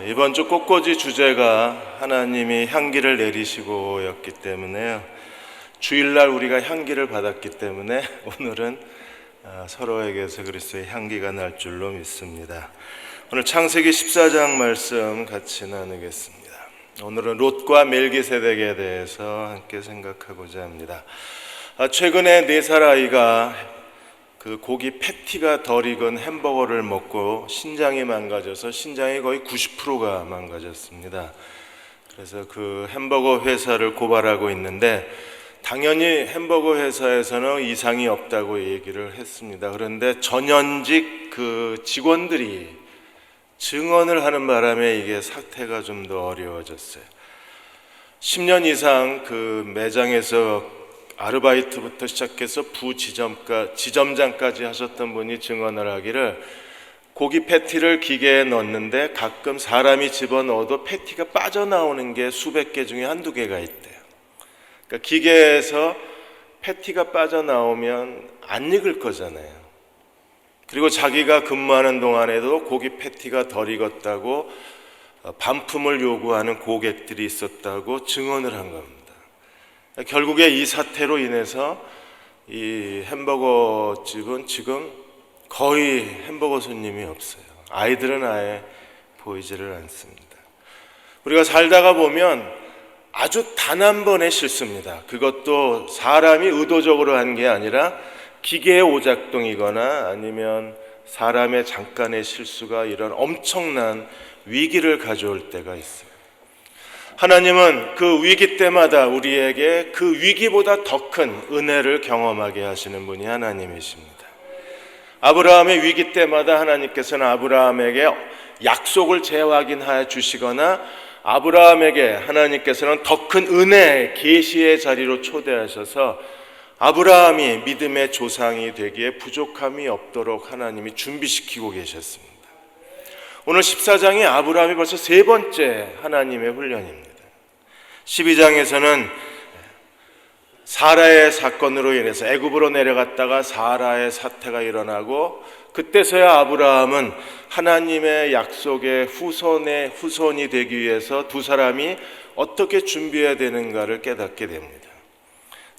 이번 주 꽃꽂이 주제가 하나님이 향기를 내리시고였기 때문에요. 주일날 우리가 향기를 받았기 때문에 오늘은 서로에게서 그리스도의 향기가 날 줄로 믿습니다. 오늘 창세기 14장 말씀 같이 나누겠습니다. 오늘은 롯과 멜기세덱에 대해서 함께 생각하고자 합니다. 최근에 4살 아이가 그 고기 패티가 덜 익은 햄버거를 먹고 신장이 망가져서 신장이 거의 90%가 망가졌습니다. 그래서 그 햄버거 회사를 고발하고 있는데 당연히 햄버거 회사에서는 이상이 없다고 얘기를 했습니다. 그런데 전현직 그 직원들이 증언을 하는 바람에 이게 사태가 좀 더 어려워졌어요. 10년 이상 그 매장에서 아르바이트부터 시작해서 지점장까지 하셨던 분이 증언을 하기를 고기 패티를 기계에 넣었는데 가끔 사람이 집어넣어도 패티가 빠져나오는 게 수백 개 중에 한두 개가 있대요. 그러니까 기계에서 패티가 빠져나오면 안 익을 거잖아요. 그리고 자기가 근무하는 동안에도 고기 패티가 덜 익었다고 반품을 요구하는 고객들이 있었다고 증언을 한 겁니다. 결국에 이 사태로 인해서 이 햄버거 집은 지금 거의 햄버거 손님이 없어요. 아이들은 아예 보이지를 않습니다. 우리가 살다가 보면 아주 단 한 번의 실수입니다. 그것도 사람이 의도적으로 한 게 아니라 기계의 오작동이거나 아니면 사람의 잠깐의 실수가 이런 엄청난 위기를 가져올 때가 있어요. 하나님은 그 위기 때마다 우리에게 그 위기보다 더 큰 은혜를 경험하게 하시는 분이 하나님이십니다. 아브라함의 위기 때마다 하나님께서는 아브라함에게 약속을 재확인하여 주시거나 아브라함에게 하나님께서는 더 큰 은혜, 계시의 자리로 초대하셔서 아브라함이 믿음의 조상이 되기에 부족함이 없도록 하나님이 준비시키고 계셨습니다. 오늘 14장이 아브라함이 벌써 3번째 하나님의 훈련입니다. 12장에서는 사라의 사건으로 인해서 애굽으로 내려갔다가 사라의 사태가 일어나고 그때서야 아브라함은 하나님의 약속의 후손이 되기 위해서 두 사람이 어떻게 준비해야 되는가를 깨닫게 됩니다.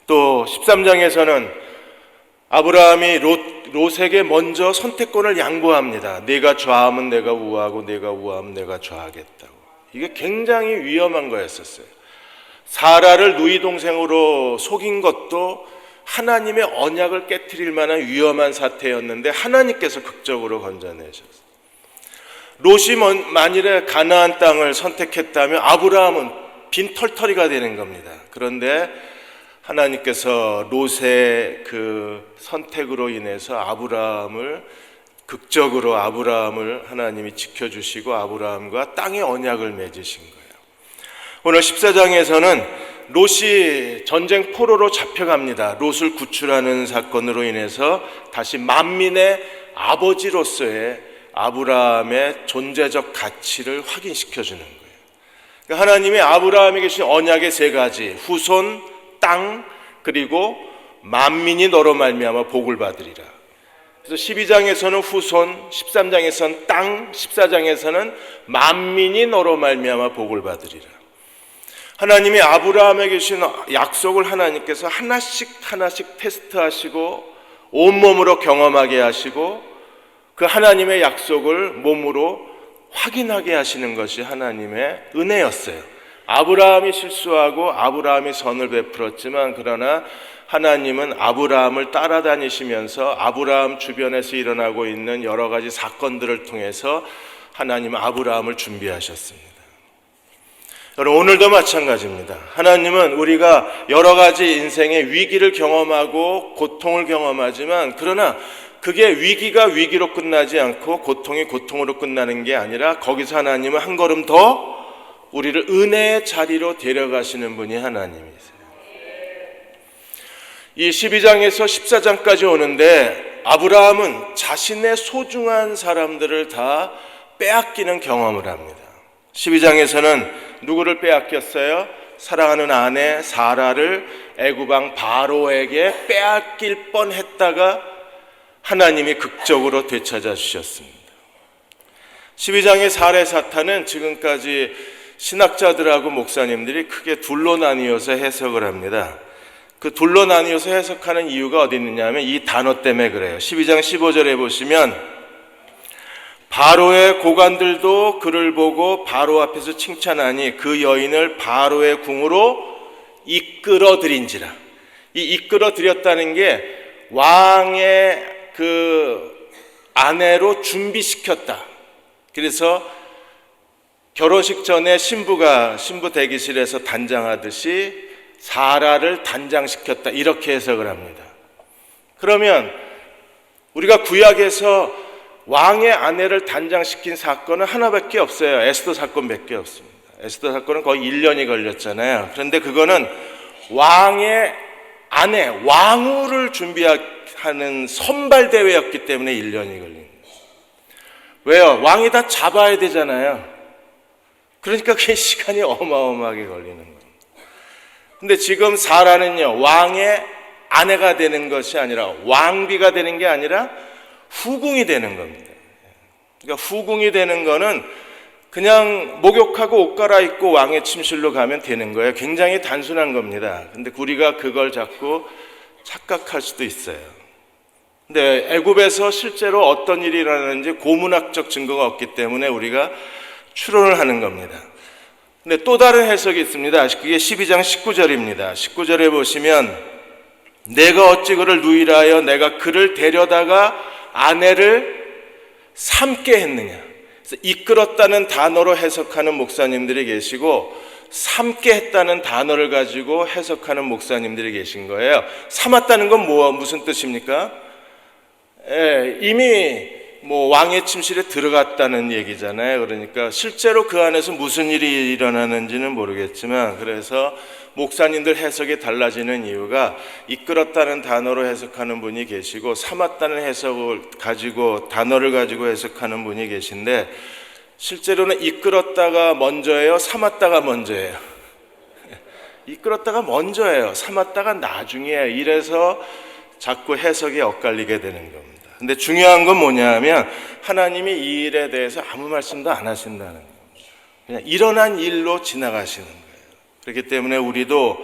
또 13장에서는 아브라함이 롯에게 먼저 선택권을 양보합니다. 네가 좌하면 내가 우하고 네가 우하면 내가 좌하겠다고. 이게 굉장히 위험한 거였었어요. 사라를 누이 동생으로 속인 것도 하나님의 언약을 깨트릴 만한 위험한 사태였는데 하나님께서 극적으로 건져내셨어요. 롯이 만일에 가나안 땅을 선택했다면 아브라함은 빈털터리가 되는 겁니다. 그런데 하나님께서 롯의 그 선택으로 인해서 극적으로 아브라함을 하나님이 지켜주시고 아브라함과 땅의 언약을 맺으신 거예요. 오늘 14장에서는 롯이 전쟁 포로로 잡혀갑니다. 롯을 구출하는 사건으로 인해서 다시 만민의 아버지로서의 아브라함의 존재적 가치를 확인시켜주는 거예요. 그러니까 하나님이 아브라함에게 주신 언약의 3가지, 후손, 땅, 그리고 만민이 너로 말미암아 복을 받으리라. 그래서 12장에서는 후손, 13장에서는 땅, 14장에서는 만민이 너로 말미암아 복을 받으리라. 하나님이 아브라함에게 주신 약속을 하나님께서 하나씩 테스트하시고 온몸으로 경험하게 하시고 그 하나님의 약속을 몸으로 확인하게 하시는 것이 하나님의 은혜였어요. 아브라함이 실수하고 아브라함이 선을 베풀었지만 그러나 하나님은 아브라함을 따라다니시면서 아브라함 주변에서 일어나고 있는 여러 가지 사건들을 통해서 하나님은 아브라함을 준비하셨습니다. 여러분, 오늘도 마찬가지입니다. 하나님은 우리가 여러 가지 인생의 위기를 경험하고 고통을 경험하지만 그러나 그게 위기가 위기로 끝나지 않고 고통이 고통으로 끝나는 게 아니라 거기서 하나님은 한 걸음 더 우리를 은혜의 자리로 데려가시는 분이 하나님이세요. 이 12장에서 14장까지 오는데 아브라함은 자신의 소중한 사람들을 다 빼앗기는 경험을 합니다. 12장에서는 누구를 빼앗겼어요? 사랑하는 아내 사라를 애굽 왕 바로에게 빼앗길 뻔했다가 하나님이 극적으로 되찾아 주셨습니다. 12장의 사례 사탄은 지금까지 신학자들하고 목사님들이 크게 둘로 나뉘어서 해석을 합니다. 그 둘로 나뉘어서 해석하는 이유가 어디 있느냐 하면 이 단어 때문에 그래요. 12장 15절에 보시면 바로의 고관들도 그를 보고 바로 앞에서 칭찬하니 그 여인을 바로의 궁으로 이끌어들인지라. 이 이끌어들였다는 게 왕의 그 아내로 준비시켰다. 그래서 결혼식 전에 신부 대기실에서 단장하듯이 사라를 단장시켰다, 이렇게 해석을 합니다. 그러면 우리가 구약에서 왕의 아내를 단장시킨 사건은 하나밖에 없어요. 에스더 사건밖에 없습니다. 에스더 사건은 거의 1년이 걸렸잖아요. 그런데 그거는 왕의 아내, 왕후를 준비하는 선발대회였기 때문에 1년이 걸린 거예요. 왜요? 왕이 다 잡아야 되잖아요. 그러니까 그게 시간이 어마어마하게 걸리는 거예요. 근데 지금 사라는요, 왕의 아내가 되는 것이 아니라, 왕비가 되는 게 아니라 후궁이 되는 겁니다. 그러니까 후궁이 되는 거는 그냥 목욕하고 옷 갈아입고 왕의 침실로 가면 되는 거예요. 굉장히 단순한 겁니다. 근데 우리가 그걸 자꾸 착각할 수도 있어요. 근데 애굽에서 실제로 어떤 일이 일어나는지 고문학적 증거가 없기 때문에 우리가 추론을 하는 겁니다. 근데 또 다른 해석이 있습니다. 그게 12장 19절입니다. 19절에 보시면 내가 어찌 그를 누이라하여 내가 그를 데려다가 아내를 삼게 했느냐. 그래서 이끌었다는 단어로 해석하는 목사님들이 계시고 삼게 했다는 단어를 가지고 해석하는 목사님들이 계신 거예요. 삼았다는 건 무슨 뜻입니까? 이미 왕의 침실에 들어갔다는 얘기잖아요. 그러니까 실제로 그 안에서 무슨 일이 일어나는지는 모르겠지만, 그래서 목사님들 해석이 달라지는 이유가 이끌었다는 단어로 해석하는 분이 계시고 삼았다는 해석을 가지고 단어를 가지고 해석하는 분이 계신데, 실제로는 이끌었다가 먼저예요, 삼았다가 먼저예요? 이끌었다가 먼저예요, 삼았다가 나중이에요. 이래서 자꾸 해석이 엇갈리게 되는 겁니다. 근데 중요한 건 뭐냐면 하나님이 이 일에 대해서 아무 말씀도 안 하신다는 겁니다. 그냥 일어난 일로 지나가시는 거예요. 그렇기 때문에 우리도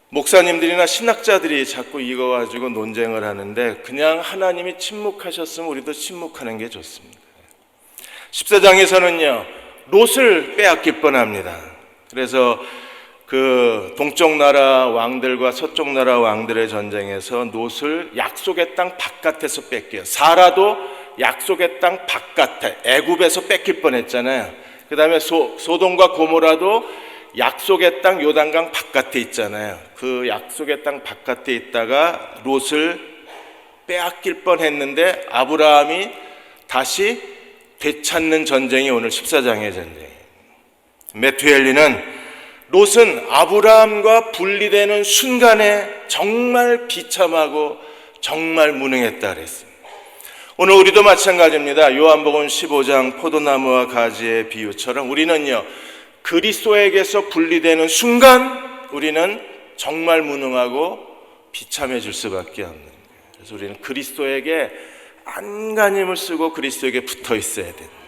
목사님들이나 신학자들이 자꾸 이거 가지고 논쟁을 하는데 그냥 하나님이 침묵하셨으면 우리도 침묵하는 게 좋습니다. 14장에서는요, 롯을 빼앗길 뻔합니다. 그래서 그 동쪽 나라 왕들과 서쪽 나라 왕들의 전쟁에서 롯을 약속의 땅 바깥에서 뺏겨요. 사라도 약속의 땅 바깥에 애굽에서 뺏길 뻔했잖아요. 그 다음에 소돔과 고모라도 약속의 땅 요단강 바깥에 있잖아요. 그 약속의 땅 바깥에 있다가 롯을 빼앗길 뻔했는데 아브라함이 다시 되찾는 전쟁이 오늘 14장의 전쟁이에요. 매튜 헨리는 롯은 아브라함과 분리되는 순간에 정말 비참하고 정말 무능했다 그랬습니다. 오늘 우리도 마찬가지입니다. 요한복음 15장 포도나무와 가지의 비유처럼 우리는요, 그리스도에게서 분리되는 순간 우리는 정말 무능하고 비참해질 수밖에 없는 거예요. 그래서 우리는 그리스도에게 안간힘을 쓰고 그리스도에게 붙어 있어야 됩니다.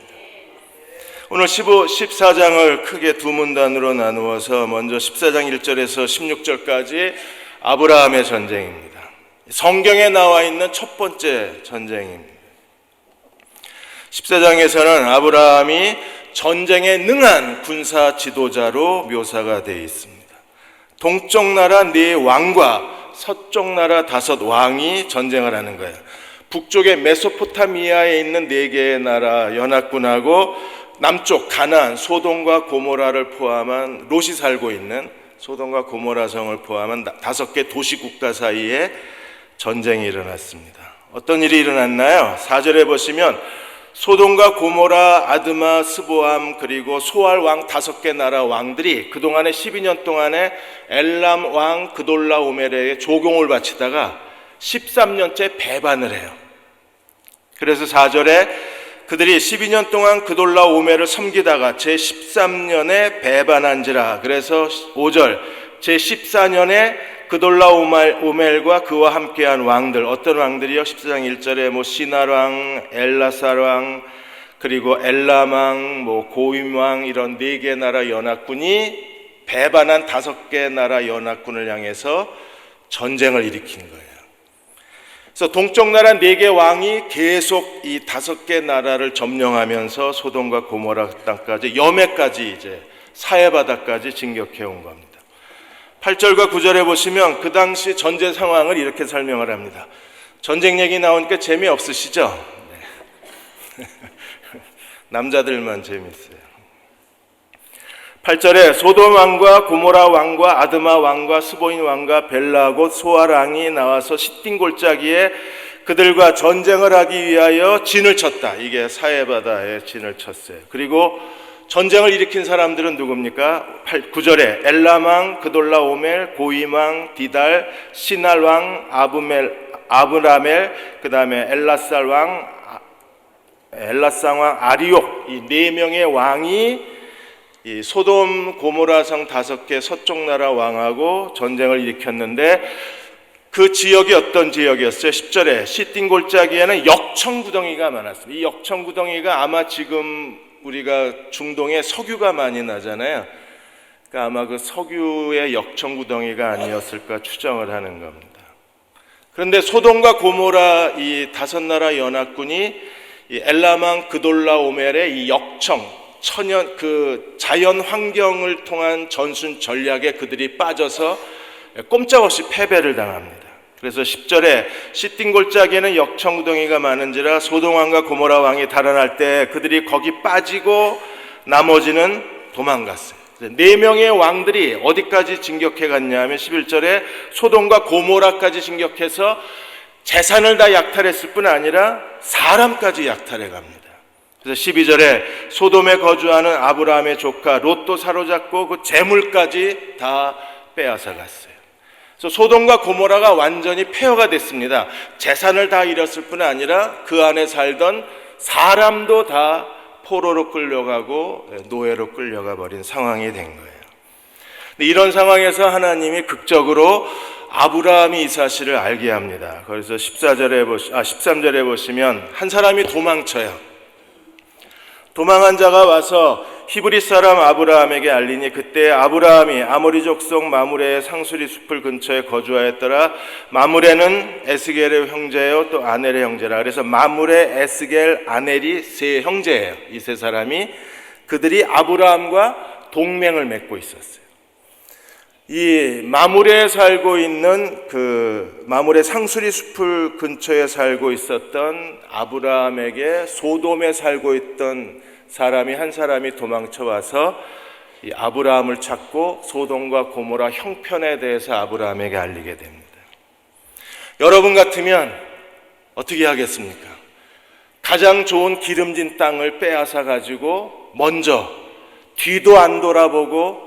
오늘 14장을 크게 두 문단으로 나누어서 먼저 14장 1절에서 16절까지 아브라함의 전쟁입니다. 성경에 나와 있는 첫 번째 전쟁입니다. 14장에서는 아브라함이 전쟁에 능한 군사 지도자로 묘사가 되어 있습니다. 동쪽 나라 4왕과 서쪽 나라 5왕이 전쟁을 하는 거예요. 북쪽의 메소포타미아에 있는 4개의 나라 연합군하고 남쪽 가나안, 소돔과 고모라를 포함한 롯이 살고 있는 소돔과 고모라 성을 포함한 5개 도시국가 사이에 전쟁이 일어났습니다. 어떤 일이 일어났나요? 4절에 보시면 소돔과 고모라, 아드마, 스보암 그리고 소알 왕 5개 나라 왕들이 그동안에 12년 동안에 엘람 왕 그돌라 오멜에게 조공을 바치다가 13년째 배반을 해요. 그래서 4절에 그들이 12년 동안 그돌라 오멜을 섬기다가 제13년에 배반한지라. 그래서 5절 제14년에 그돌라 오멜과 그와 함께한 왕들, 어떤 왕들이요? 14장 1절에 시날 왕, 엘라살 왕, 그리고 엘람왕, 고임왕 이런 4개 나라 연합군이 배반한 5개 나라 연합군을 향해서 전쟁을 일으킨 거예요. 그래서 동쪽 나라 4개 왕이 계속 이 5개 나라를 점령하면서 소돔과 고모라 땅까지, 여매까지, 이제 사해바다까지 진격해 온 겁니다. 8절과 9절에 보시면 그 당시 전제 상황을 이렇게 설명을 합니다. 전쟁 얘기 나오니까 재미없으시죠? 네. 남자들만 재미있어요. 8절에 소돔 왕과 고모라 왕과 아드마 왕과 스보인 왕과 벨라 곧 소알 왕이 나와서 시딘 골짜기에 그들과 전쟁을 하기 위하여 진을 쳤다. 이게 사해바다에 진을 쳤어요. 그리고 전쟁을 일으킨 사람들은 누굽니까? 9절에 엘람왕, 그돌라오멜, 고임왕, 디달, 시날왕, 아브라멜, 그 다음에 엘라쌍왕 아리옥, 이 4명의 왕이 이 소돔 고모라성 5개 서쪽 나라 왕하고 전쟁을 일으켰는데, 그 지역이 어떤 지역이었어요? 10절에 시딘 골짜기에는 역청구덩이가 많았습니다. 이 역청구덩이가 아마 지금 우리가 중동에 석유가 많이 나잖아요. 그러니까 아마 그 석유의 역청구덩이가 아니었을까 추정을 하는 겁니다. 그런데 소돔과 고모라 이 5나라 연합군이 이 엘라망 그돌라오멜의 이 역청, 천연 그 자연 환경을 통한 전순 전략에 그들이 빠져서 꼼짝없이 패배를 당합니다. 그래서 10절에 시딘 골짜기에는 역청구덩이가 많은지라 소돔 왕과 고모라 왕이 달아날 때 그들이 거기 빠지고 나머지는 도망갔어요. 4명의 왕들이 어디까지 진격해 갔냐 하면 11절에 소돔과 고모라까지 진격해서 재산을 다 약탈했을 뿐 아니라 사람까지 약탈해 갑니다. 그래서 12절에 소돔에 거주하는 아브라함의 조카 롯도 사로잡고 그 재물까지 다 빼앗아 갔어요. 그래서 소돔과 고모라가 완전히 폐허가 됐습니다. 재산을 다 잃었을 뿐 아니라 그 안에 살던 사람도 다 포로로 끌려가고 노예로 끌려가 버린 상황이 된 거예요. 이런 상황에서 하나님이 극적으로 아브라함이 이 사실을 알게 합니다. 그래서 13절에 보시면 한 사람이 도망쳐요. 도망한 자가 와서 히브리 사람 아브라함에게 알리니 그때 아브라함이 아모리 족속 마므레의 상수리 숲을 근처에 거주하였더라. 마므레는 에스겔의 형제요 또 아넬의 형제라. 그래서 마므레, 에스겔, 아넬이 3 형제예요. 이 3 사람이 그들이 아브라함과 동맹을 맺고 있었어요. 이 마므레에 살고 있는 그 마므레 상수리 숲을 근처에 살고 있었던 아브라함에게 소돔에 살고 있던 사람이 한 사람이 도망쳐 와서 이 아브라함을 찾고 소돔과 고모라 형편에 대해서 아브라함에게 알리게 됩니다. 여러분 같으면 어떻게 하겠습니까? 가장 좋은 기름진 땅을 빼앗아 가지고 먼저 뒤도 안 돌아보고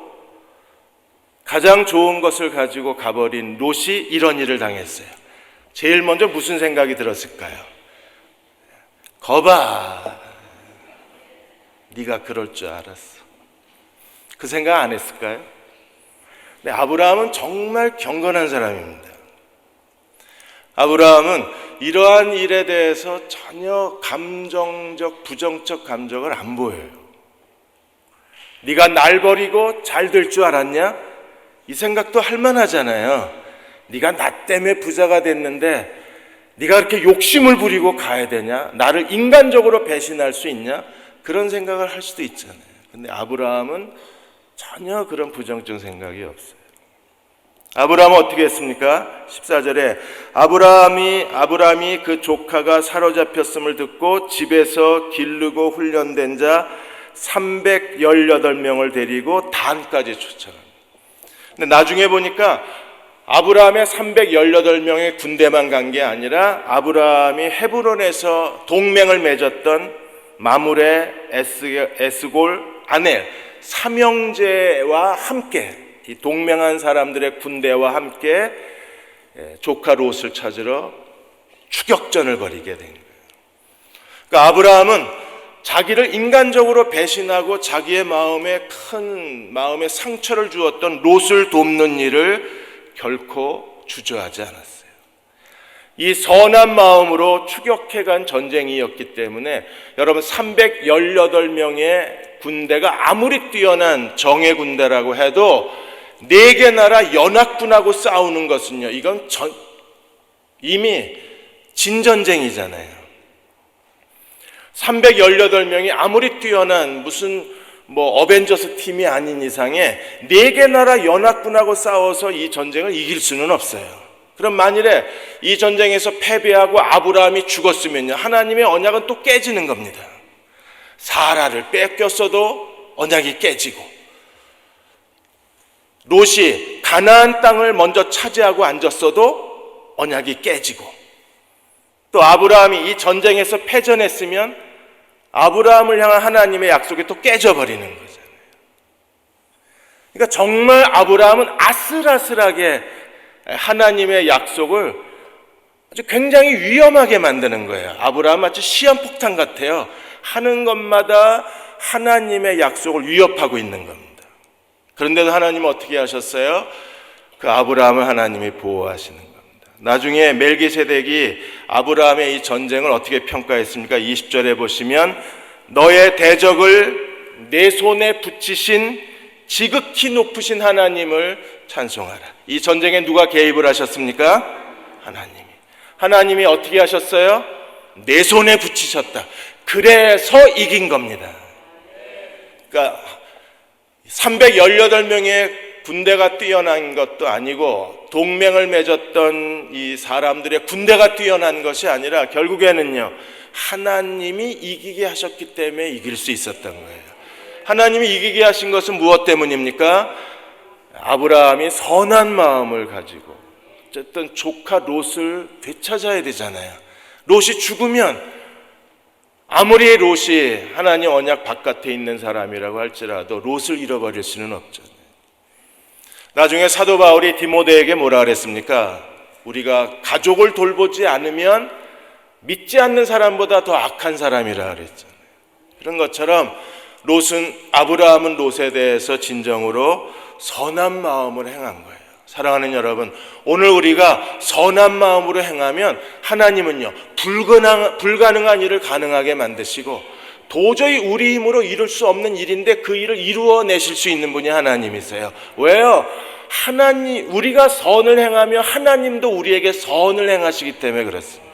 가장 좋은 것을 가지고 가버린 롯이 이런 일을 당했어요. 제일 먼저 무슨 생각이 들었을까요? 거봐, 네가 그럴 줄 알았어. 그 생각 안 했을까요? 근데 아브라함은 정말 경건한 사람입니다. 아브라함은 이러한 일에 대해서 전혀 감정적, 부정적 감정을 안 보여요. 네가 날 버리고 잘 될 줄 알았냐? 이 생각도 할 만하잖아요. 네가 나 때문에 부자가 됐는데 네가 그렇게 욕심을 부리고 가야 되냐? 나를 인간적으로 배신할 수 있냐? 그런 생각을 할 수도 있잖아요. 근데 아브라함은 전혀 그런 부정적 생각이 없어요. 아브라함은 어떻게 했습니까? 14절에 아브라함이 그 조카가 사로잡혔음을 듣고 집에서 기르고 훈련된 자 318명을 데리고 단까지 쫓아갑니다. 근데 나중에 보니까 아브라함의 318명의 군대만 간 게 아니라 아브라함이 헤브론에서 동맹을 맺었던 마므레, 에스골, 아넬 3형제와 함께 이 동맹한 사람들의 군대와 함께 조카 롯을 찾으러 추격전을 벌이게 된 거예요. 그러니까 아브라함은 자기를 인간적으로 배신하고 자기의 마음에 상처를 주었던 롯을 돕는 일을 결코 주저하지 않았어요. 이 선한 마음으로 추격해간 전쟁이었기 때문에 여러분 318명의 군대가 아무리 뛰어난 정예 군대라고 해도 4개 나라 연합군하고 싸우는 것은요, 이건 이미 진전쟁이잖아요. 318명이 아무리 뛰어난 무슨 어벤져스 팀이 아닌 이상에 4개 나라 연합군하고 싸워서 이 전쟁을 이길 수는 없어요. 그럼 만일에 이 전쟁에서 패배하고 아브라함이 죽었으면요, 하나님의 언약은 또 깨지는 겁니다. 사라를 뺏겼어도 언약이 깨지고, 롯이 가나안 땅을 먼저 차지하고 앉았어도 언약이 깨지고, 또 아브라함이 이 전쟁에서 패전했으면 아브라함을 향한 하나님의 약속이 또 깨져버리는 거잖아요. 그러니까 정말 아브라함은 아슬아슬하게 하나님의 약속을 아주 굉장히 위험하게 만드는 거예요. 아브라함 마치 시한폭탄 같아요. 하는 것마다 하나님의 약속을 위협하고 있는 겁니다. 그런데도 하나님은 어떻게 하셨어요? 그 아브라함을 하나님이 보호하시는 겁니다. 나중에 멜기세덱이 아브라함의 이 전쟁을 어떻게 평가했습니까? 20절에 보시면 너의 대적을 내 손에 붙이신 지극히 높으신 하나님을 찬송하라. 이 전쟁에 누가 개입을 하셨습니까? 하나님이 어떻게 하셨어요? 내 손에 붙이셨다. 그래서 이긴 겁니다. 그러니까 318명의 군대가 뛰어난 것도 아니고 동맹을 맺었던 이 사람들의 군대가 뛰어난 것이 아니라 결국에는요, 하나님이 이기게 하셨기 때문에 이길 수 있었던 거예요. 하나님이 이기게 하신 것은 무엇 때문입니까? 아브라함이 선한 마음을 가지고 어쨌든 조카 롯을 되찾아야 되잖아요. 롯이 죽으면 아무리 롯이 하나님 언약 바깥에 있는 사람이라고 할지라도 롯을 잃어버릴 수는 없잖아요. 나중에 사도 바울이 디모데에게 뭐라 그랬습니까? 우리가 가족을 돌보지 않으면 믿지 않는 사람보다 더 악한 사람이라 그랬잖아요. 그런 것처럼 아브라함은 롯에 대해서 진정으로 선한 마음으로 행한 거예요. 사랑하는 여러분, 오늘 우리가 선한 마음으로 행하면 하나님은요, 불가능한 일을 가능하게 만드시고 도저히 우리 힘으로 이룰 수 없는 일인데 그 일을 이루어내실 수 있는 분이 하나님이세요. 왜요? 우리가 선을 행하며 하나님도 우리에게 선을 행하시기 때문에 그렇습니다.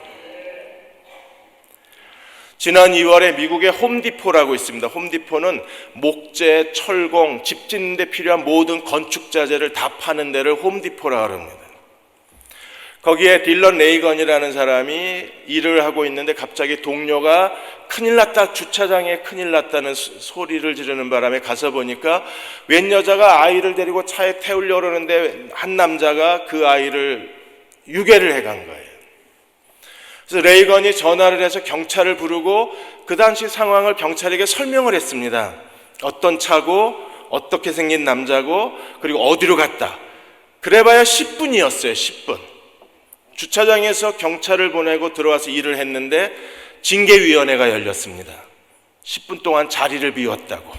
지난 2월에 미국의 홈디포라고 있습니다. 홈디포는 목재, 철공, 집 짓는 데 필요한 모든 건축 자재를 다 파는 데를 홈디포라고 합니다. 거기에 딜런 레이건이라는 사람이 일을 하고 있는데 갑자기 동료가 큰일 났다, 주차장에 큰일 났다는 소리를 지르는 바람에 가서 보니까 웬 여자가 아이를 데리고 차에 태우려고 그러는데 한 남자가 그 아이를 유괴를 해간 거예요. 그래서 레이건이 전화를 해서 경찰을 부르고 그 당시 상황을 경찰에게 설명을 했습니다. 어떤 차고 어떻게 생긴 남자고 그리고 어디로 갔다. 그래봐야 10분이었어요. 10분. 주차장에서 경찰을 보내고 들어와서 일을 했는데 징계위원회가 열렸습니다. 10분 동안 자리를 비웠다고.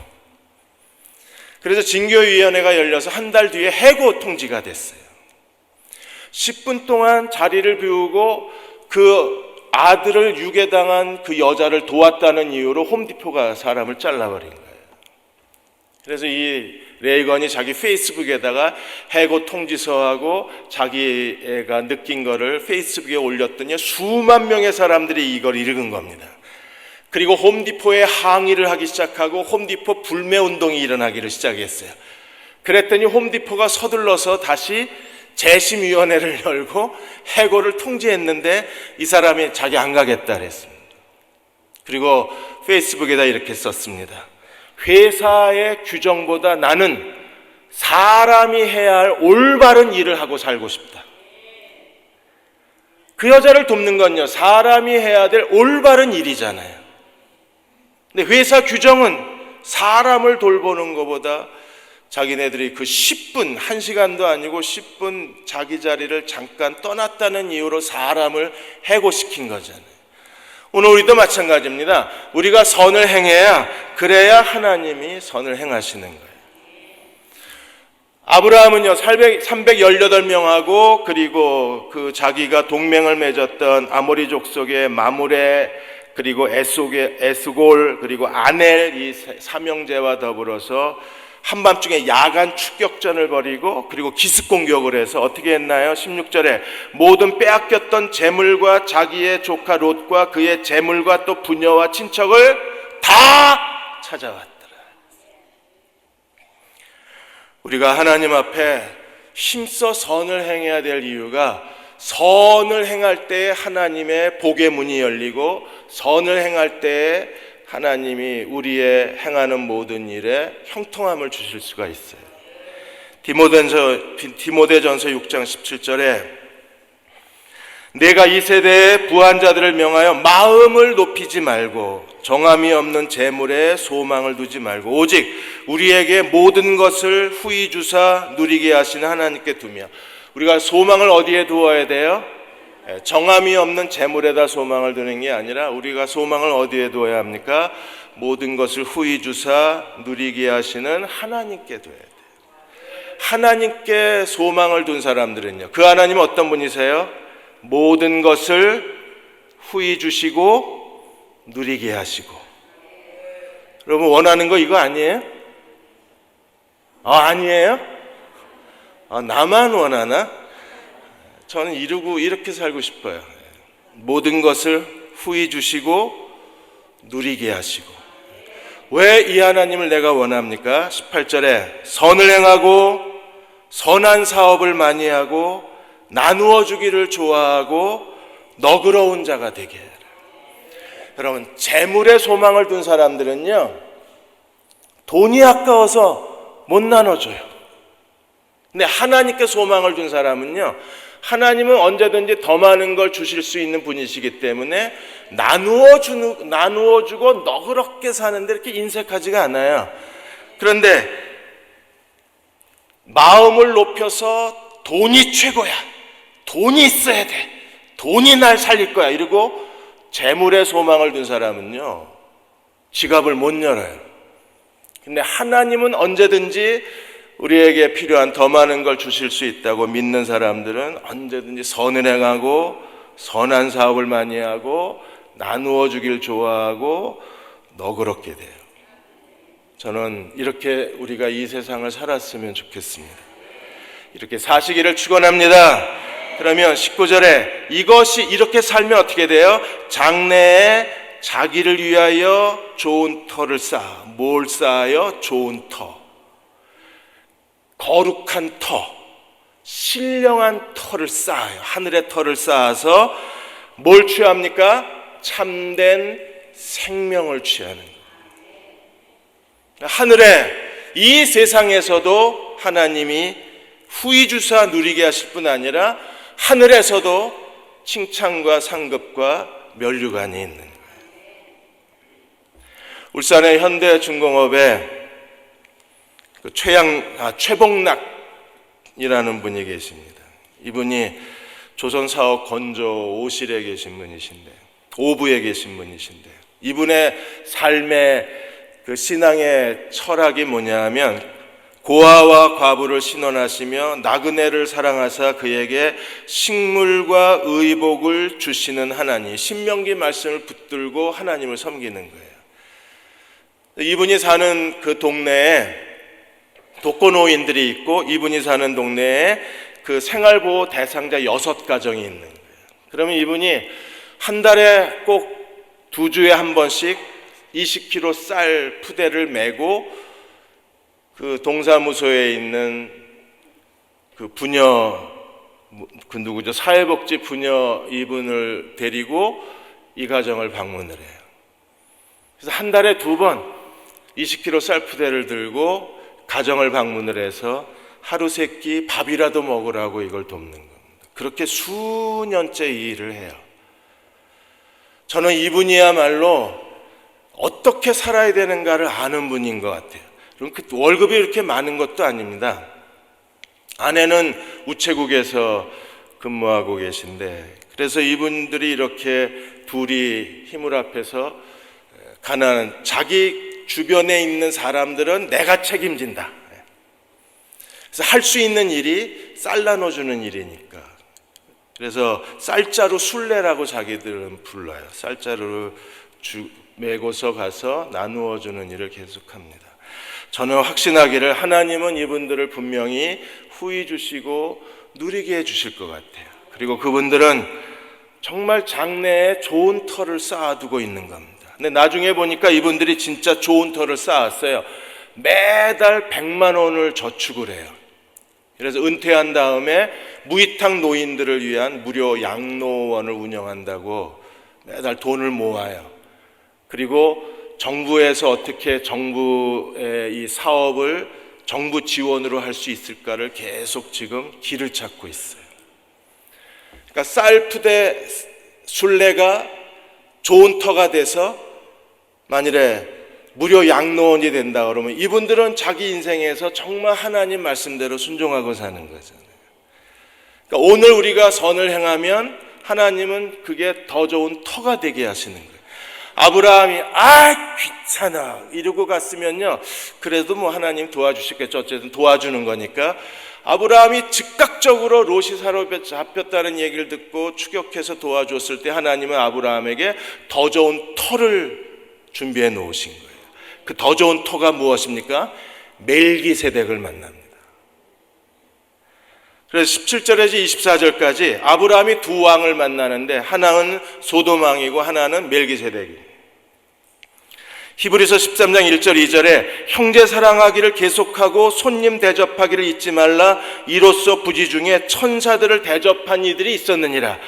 그래서 징계위원회가 열려서 한 달 뒤에 해고 통지가 됐어요. 10분 동안 자리를 비우고 그 아들을 유괴당한 그 여자를 도왔다는 이유로 홈디포가 사람을 잘라버린 거예요. 그래서 이 레이건이 자기 페이스북에다가 해고 통지서하고 자기가 느낀 거를 페이스북에 올렸더니 수만 명의 사람들이 이걸 읽은 겁니다. 그리고 홈디포에 항의를 하기 시작하고 홈디포 불매운동이 일어나기를 시작했어요. 그랬더니 홈디포가 서둘러서 다시 재심위원회를 열고 해고를 통지했는데 이 사람이 자기 안 가겠다 그랬습니다. 그리고 페이스북에다 이렇게 썼습니다. 회사의 규정보다 나는 사람이 해야 할 올바른 일을 하고 살고 싶다. 그 여자를 돕는 건요, 사람이 해야 될 올바른 일이잖아요. 근데 회사 규정은 사람을 돌보는 것보다 자기네들이 그 10분, 1시간도 아니고 10분 자기 자리를 잠깐 떠났다는 이유로 사람을 해고시킨 거잖아요. 오늘 우리도 마찬가지입니다. 우리가 선을 행해야, 그래야 하나님이 선을 행하시는 거예요. 아브라함은요 318명하고 그리고 그 자기가 동맹을 맺었던 아모리 족속의 마므레 그리고 에스골 그리고 아넬 이 삼형제와 더불어서 한밤중에 야간 추격전을 벌이고 그리고 기습 공격을 해서 어떻게 했나요? 16절에 모든 빼앗겼던 재물과 자기의 조카 롯과 그의 재물과 또 부녀와 친척을 다 찾아왔더라. 우리가 하나님 앞에 힘써 선을 행해야 될 이유가 선을 행할 때 하나님의 복의 문이 열리고 선을 행할 때 하나님이 우리의 행하는 모든 일에 형통함을 주실 수가 있어요. 디모데전서 6장 17절에 내가 이 세대의 부한 자들을 명하여 마음을 높이지 말고 정함이 없는 재물에 소망을 두지 말고 오직 우리에게 모든 것을 후히 주사 누리게 하시는 하나님께 두며 우리가 소망을 어디에 두어야 돼요? 정함이 없는 재물에다 소망을 두는 게 아니라 우리가 소망을 어디에 두어야 합니까? 모든 것을 후히 주사 누리게 하시는 하나님께 둬야 돼요. 하나님께 소망을 둔 사람들은요, 그 하나님은 어떤 분이세요? 모든 것을 후히 주시고 누리게 하시고. 여러분 원하는 거 이거 아니에요? 아니에요? 나만 원하나? 저는 이렇게 살고 싶어요. 모든 것을 후히 주시고 누리게 하시고. 왜 이 하나님을 내가 원합니까? 18절에 선을 행하고 선한 사업을 많이 하고 나누어 주기를 좋아하고 너그러운 자가 되게 해라. 여러분 재물에 소망을 둔 사람들은요 돈이 아까워서 못 나눠줘요. 근데 하나님께 소망을 둔 사람은요 하나님은 언제든지 더 많은 걸 주실 수 있는 분이시기 때문에 나누어 주고 너그럽게 사는데 이렇게 인색하지가 않아요. 그런데 마음을 높여서 돈이 최고야, 돈이 있어야 돼, 돈이 날 살릴 거야 이러고 재물에 소망을 둔 사람은요 지갑을 못 열어요. 근데 하나님은 언제든지 우리에게 필요한 더 많은 걸 주실 수 있다고 믿는 사람들은 언제든지 선을 행하고 선한 사업을 많이 하고 나누어 주길 좋아하고 너그럽게 돼요. 저는 이렇게 우리가 이 세상을 살았으면 좋겠습니다. 이렇게 사시기를 축원합니다. 그러면 19절에 이것이 이렇게 살면 어떻게 돼요? 장래에 자기를 위하여 좋은 터를 쌓아. 뭘 쌓아요? 좋은 터, 거룩한 터, 신령한 터를 쌓아요. 하늘의 터를 쌓아서 뭘 취합니까? 참된 생명을 취하는 거예요. 하늘에 이 세상에서도 하나님이 후히 주사 누리게 하실 뿐 아니라 하늘에서도 칭찬과 상급과 면류관이 있는 거예요. 울산의 현대중공업에 최복락이라는 분이 계십니다. 이분이 조선사업 건조 5실에 계신 분이신데, 5부에 계신 분이신데, 이분의 삶의 그 신앙의 철학이 뭐냐 하면 고아와 과부를 신원하시며 나그네를 사랑하사 그에게 식물과 의복을 주시는 하나님, 신명기 말씀을 붙들고 하나님을 섬기는 거예요. 이분이 사는 그 동네에 독거노인들이 있고 이분이 사는 동네에 그 생활보호 대상자 6가정이 있는 거예요. 그러면 이분이 한 달에 꼭 2주에 한 번씩 20kg 쌀 푸대를 메고 그 동사무소에 있는 그 부녀, 그 누구죠? 사회복지 부녀 이분을 데리고 이 가정을 방문을 해요. 그래서 한 달에 2번 20kg 쌀 푸대를 들고 가정을 방문을 해서 하루 세끼 밥이라도 먹으라고 이걸 돕는 겁니다. 그렇게 수년째 이 일을 해요. 저는 이분이야말로 어떻게 살아야 되는가를 아는 분인 것 같아요. 그럼 그 월급이 이렇게 많은 것도 아닙니다. 아내는 우체국에서 근무하고 계신데, 그래서 이분들이 이렇게 둘이 힘을 합해서 자기 주변에 있는 사람들은 내가 책임진다. 그래서 할 수 있는 일이 쌀 나눠주는 일이니까. 그래서 쌀자루 순례라고 자기들은 불러요. 쌀자루를 메고서 가서 나누어 주는 일을 계속합니다. 저는 확신하기를 하나님은 이분들을 분명히 후히 주시고 누리게 해주실 것 같아요. 그리고 그분들은 정말 장래에 좋은 터를 쌓아두고 있는 겁니다. 근데 나중에 보니까 이분들이 진짜 좋은 터를 쌓았어요. 매달 100만 원을 저축을 해요. 그래서 은퇴한 다음에 무이탁 노인들을 위한 무료 양로원을 운영한다고 매달 돈을 모아요. 그리고 정부에서 어떻게 정부의 이 사업을 정부 지원으로 할 수 있을까를 계속 지금 길을 찾고 있어요. 그러니까 쌀푸대 순례가 좋은 터가 돼서 만일에 무료 양로원이 된다 그러면 이분들은 자기 인생에서 정말 하나님 말씀대로 순종하고 사는 거잖아요. 그러니까 오늘 우리가 선을 행하면 하나님은 그게 더 좋은 터가 되게 하시는 거예요. 아브라함이 귀찮아 이러고 갔으면요, 그래도 뭐 하나님 도와주시겠죠. 어쨌든 도와주는 거니까. 아브라함이 즉각적으로 롯이 사로잡혔다는 얘기를 듣고 추격해서 도와줬을 때 하나님은 아브라함에게 더 좋은 터를 준비해 놓으신 거예요. 그 더 좋은 터가 무엇입니까? 멜기세덱을 만납니다. 그래서 17절에서 24절까지 아브라함이 두 왕을 만나는데 하나는 소돔 왕이고 하나는 멜기세덱이에요. 히브리서 13장 1절 2절에 형제 사랑하기를 계속하고 손님 대접하기를 잊지 말라. 이로써 부지 중에 천사들을 대접한 이들이 있었느니라.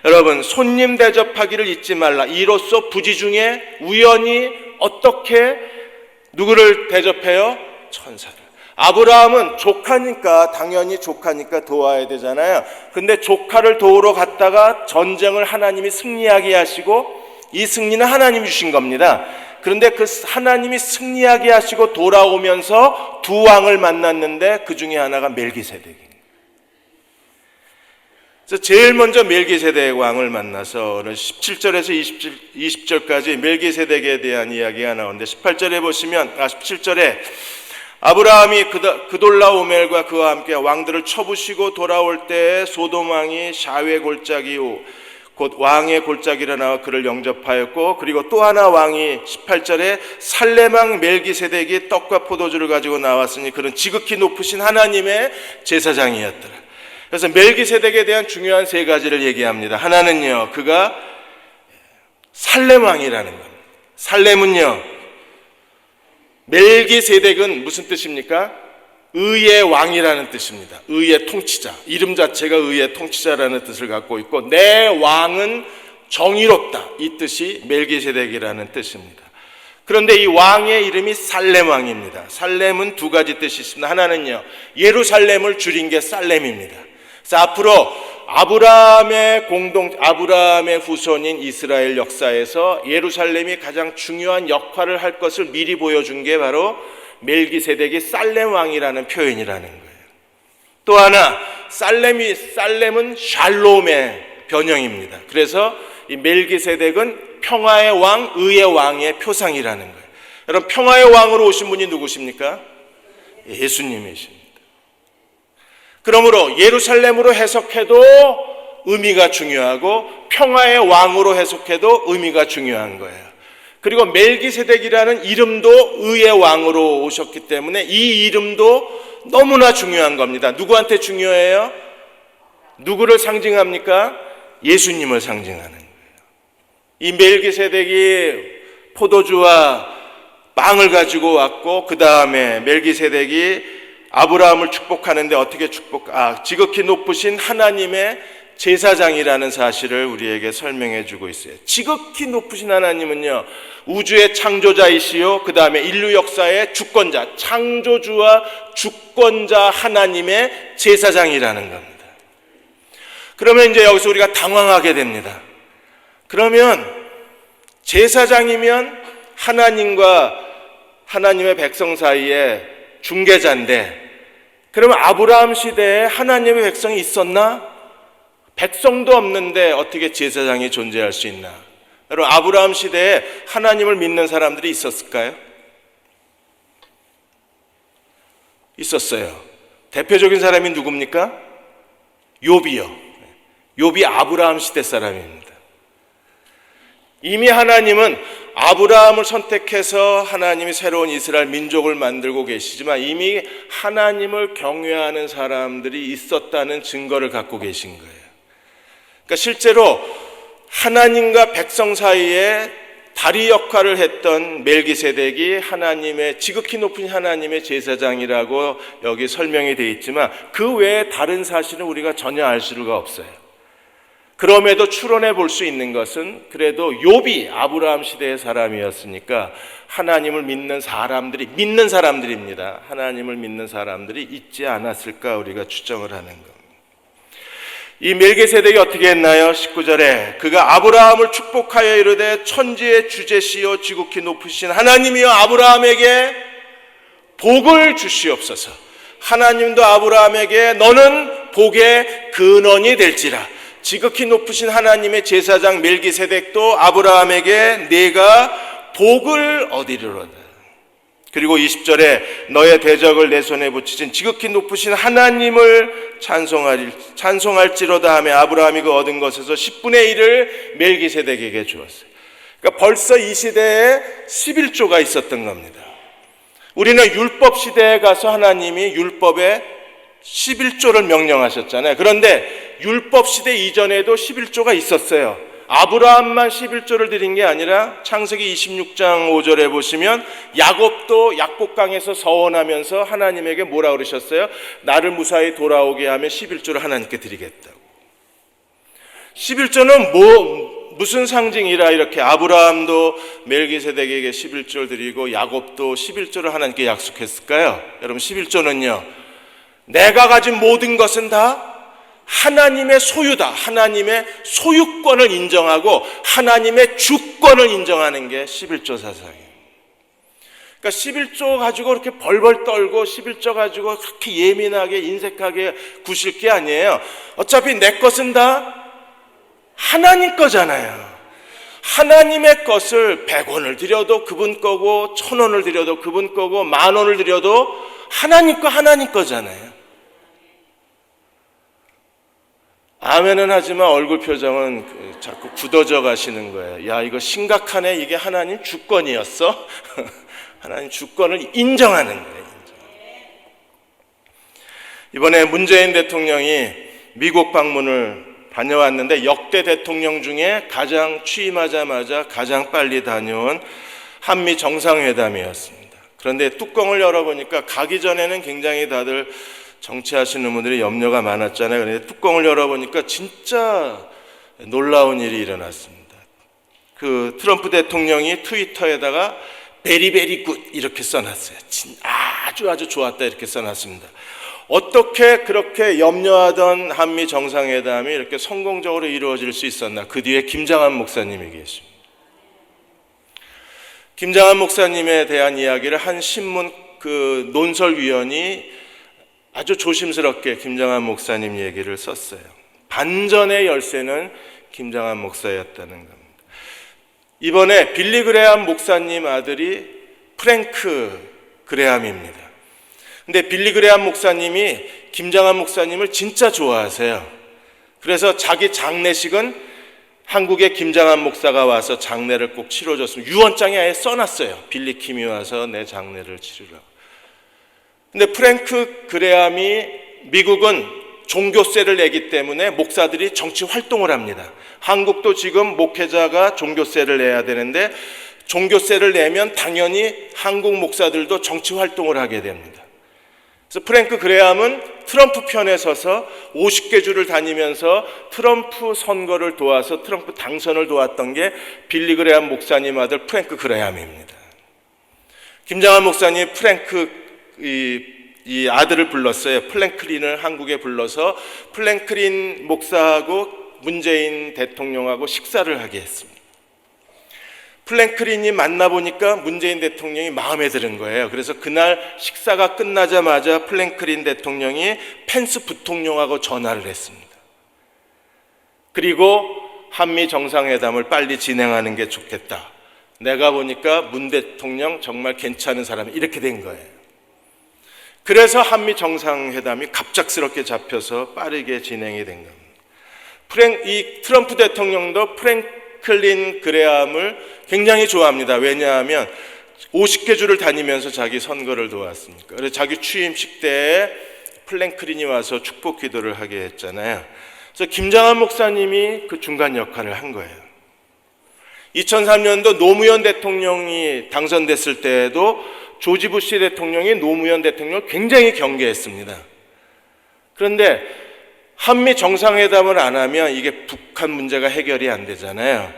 여러분, 손님 대접하기를 잊지 말라. 이로써 부지 중에 우연히 어떻게 누구를 대접해요? 천사를. 아브라함은 조카니까 당연히 조카니까 도와야 되잖아요. 근데 조카를 도우러 갔다가 전쟁을 하나님이 승리하게 하시고 이 승리는 하나님이 주신 겁니다. 그런데 그 하나님이 승리하게 하시고 돌아오면서 두 왕을 만났는데 그 중에 하나가 멜기세덱이에요. 그래서 제일 먼저 멜기세덱 왕을 만나서 17절에서 20절까지 멜기세덱에 대한 이야기가 나오는데 18절에 보시면 17절에 아브라함이 그돌라오멜과 그와 함께 왕들을 쳐부시고 돌아올 때 소돔 왕이 샤웨 골짜기 곧 왕의 골짜기로 나와 그를 영접하였고, 그리고 또 하나 왕이 18절에 살렘 왕 멜기세덱이 떡과 포도주를 가지고 나왔으니 그는 지극히 높으신 하나님의 제사장이었더라. 그래서 멜기세덱에 대한 중요한 세 가지를 얘기합니다. 하나는요, 그가 살렘 왕이라는 겁니다. 살렘은요, 멜기세덱은 무슨 뜻입니까? 의의 왕이라는 뜻입니다. 의의 통치자. 이름 자체가 의의 통치자라는 뜻을 갖고 있고, 내 왕은 정의롭다, 이 뜻이 멜기세덱이라는 뜻입니다. 그런데 이 왕의 이름이 살렘 왕입니다. 살렘은 두 가지 뜻이 있습니다. 하나는요, 예루살렘을 줄인 게 살렘입니다. 그래서 앞으로 아브라함의 후손인 이스라엘 역사에서 예루살렘이 가장 중요한 역할을 할 것을 미리 보여준 게 바로 멜기세덱이 살렘 왕이라는 표현이라는 거예요. 또 하나, 살렘은 샬롬의 변형입니다. 그래서 이 멜기세덱은 평화의 왕, 의의 왕의 표상이라는 거예요. 여러분, 평화의 왕으로 오신 분이 누구십니까? 예수님이십니다. 그러므로 예루살렘으로 해석해도 의미가 중요하고 평화의 왕으로 해석해도 의미가 중요한 거예요. 그리고 멜기세덱이라는 이름도 의의 왕으로 오셨기 때문에 이 이름도 너무나 중요한 겁니다. 누구한테 중요해요? 누구를 상징합니까? 예수님을 상징하는 거예요. 이 멜기세덱이 포도주와 빵을 가지고 왔고, 그 다음에 멜기세덱이 아브라함을 축복하는데 어떻게 지극히 높으신 하나님의 제사장이라는 사실을 우리에게 설명해 주고 있어요. 지극히 높으신 하나님은요, 우주의 창조자이시요, 그 다음에 인류 역사의 주권자, 창조주와 주권자 하나님의 제사장이라는 겁니다. 그러면 이제 여기서 우리가 당황하게 됩니다. 그러면 제사장이면 하나님과 하나님의 백성 사이에 중개자인데, 그러면 아브라함 시대에 하나님의 백성이 있었나? 백성도 없는데 어떻게 제사장이 존재할 수 있나? 여러분, 아브라함 시대에 하나님을 믿는 사람들이 있었을까요? 있었어요. 대표적인 사람이 누굽니까? 욥이요. 욥이 아브라함 시대 사람입니다. 이미 하나님은 아브라함을 선택해서 하나님이 새로운 이스라엘 민족을 만들고 계시지만 이미 하나님을 경외하는 사람들이 있었다는 증거를 갖고 계신 거예요. 그러니까 실제로 하나님과 백성 사이에 다리 역할을 했던 멜기세덱이 하나님의 지극히 높은 하나님의 제사장이라고 여기 설명이 되어 있지만 그 외에 다른 사실은 우리가 전혀 알 수가 없어요. 그럼에도 추론해 볼 수 있는 것은 그래도 욥이 아브라함 시대의 사람이었으니까 하나님을 믿는 사람들입니다. 하나님을 믿는 사람들이 있지 않았을까 우리가 추정을 하는 겁니다. 이 멜기세덱이 어떻게 했나요? 19절에 그가 아브라함을 축복하여 이르되 천지의 주제시요 지극히 높으신 하나님이여 아브라함에게 복을 주시옵소서. 하나님도 아브라함에게 너는 복의 근원이 될지라. 지극히 높으신 하나님의 제사장 멜기세덱도 아브라함에게 네가 복을 얻으리로다. 그리고 20절에 너의 대적을 내 손에 붙이신 지극히 높으신 하나님을 찬송할지로다 하며 아브라함이 그 얻은 것에서 10분의 1을 멜기세덱에게 주었어요. 그러니까 벌써 이 시대에 11조가 있었던 겁니다. 우리는 율법 시대에 가서 하나님이 율법에 11조를 명령하셨잖아요. 그런데 율법 시대 이전에도 11조가 있었어요. 아브라함만 11조를 드린 게 아니라 창세기 26장 5절에 보시면 야곱도 약복강에서 서원하면서 하나님에게 뭐라 그러셨어요? 나를 무사히 돌아오게 하면 11조를 하나님께 드리겠다고. 11조는 무슨 상징이라 이렇게 아브라함도 멜기세덱에게 11조를 드리고 야곱도 11조를 하나님께 약속했을까요? 여러분 11조는요, 내가 가진 모든 것은 다 하나님의 소유다. 하나님의 소유권을 인정하고 하나님의 주권을 인정하는 게 11조 사상이에요. 그러니까 11조 가지고 그렇게 벌벌 떨고 11조 가지고 그렇게 예민하게 인색하게 구실 게 아니에요. 어차피 내 것은 다 하나님 거잖아요. 하나님의 것을 100원을 드려도 그분 거고 1000원을 드려도 그분 거고 10,000원을 드려도 하나님 거잖아요. 아멘은 하지만 얼굴 표정은 자꾸 굳어져 가시는 거예요. 야, 이거 심각하네. 이게 하나님 주권이었어? 하나님 주권을 인정하는 거예요. 이번에 문재인 대통령이 미국 방문을 다녀왔는데 역대 대통령 중에 가장 취임하자마자 가장 빨리 다녀온 한미 정상회담이었습니다. 그런데 뚜껑을 열어보니까 가기 전에는 굉장히 다들 정치하시는 분들이 염려가 많았잖아요. 그런데 뚜껑을 열어보니까 진짜 놀라운 일이 일어났습니다. 그 트럼프 대통령이 트위터에다가 베리베리 굿 이렇게 써놨어요. 아주 좋았다 이렇게 써놨습니다. 어떻게 그렇게 염려하던 한미 정상회담이 이렇게 성공적으로 이루어질 수 있었나? 그 뒤에 김장한 목사님이 계십니다. 김장한 목사님에 대한 이야기를 한 신문 그 논설위원이 아주 조심스럽게 김장한 목사님 얘기를 썼어요. 반전의 열쇠는 김장한 목사였다는 겁니다. 이번에 빌리 그레함 목사님 아들이 프랭크 그레함입니다. 근데 빌리 그레함 목사님이 김장한 목사님을 진짜 좋아하세요. 그래서 자기 장례식은 한국에 김장한 목사가 와서 장례를 꼭 치러줬으면 유언장에 아예 써놨어요. 빌리 킴이 와서 내 장례를 치르라고. 근데 프랭크 그레함이 미국은 종교세를 내기 때문에 목사들이 정치 활동을 합니다. 한국도 지금 목회자가 종교세를 내야 되는데 종교세를 내면 당연히 한국 목사들도 정치 활동을 하게 됩니다. 그래서 프랭크 그레함은 트럼프 편에 서서 50개 주를 다니면서 트럼프 선거를 도와서 트럼프 당선을 도왔던 게 빌리 그레함 목사님 아들 프랭크 그레함입니다. 김장한 목사님 프랭크 이 아들을 불렀어요. 플랭클린을 한국에 불러서 플랭클린 목사하고 문재인 대통령하고 식사를 하게 했습니다. 플랭클린이 만나보니까 문재인 대통령이 마음에 드는 거예요. 그래서 그날 식사가 끝나자마자 플랭클린 대통령이 펜스 부통령하고 전화를 했습니다. 그리고 한미 정상회담을 빨리 진행하는 게 좋겠다. 내가 보니까 문 대통령 정말 괜찮은 사람, 이렇게 된 거예요. 그래서 한미 정상회담이 갑작스럽게 잡혀서 빠르게 진행이 된 겁니다. 이 트럼프 대통령도 프랭클린 그레함을 굉장히 좋아합니다. 왜냐하면 50개 주를 다니면서 자기 선거를 도왔으니까. 그래서 자기 취임식 때에 프랭클린이 와서 축복 기도를 하게 했잖아요. 그래서 김장한 목사님이 그 중간 역할을 한 거예요. 2003년도 노무현 대통령이 당선됐을 때에도 조지 부시 대통령이 노무현 대통령을 굉장히 경계했습니다. 그런데 한미 정상회담을 안 하면 이게 북한 문제가 해결이 안 되잖아요.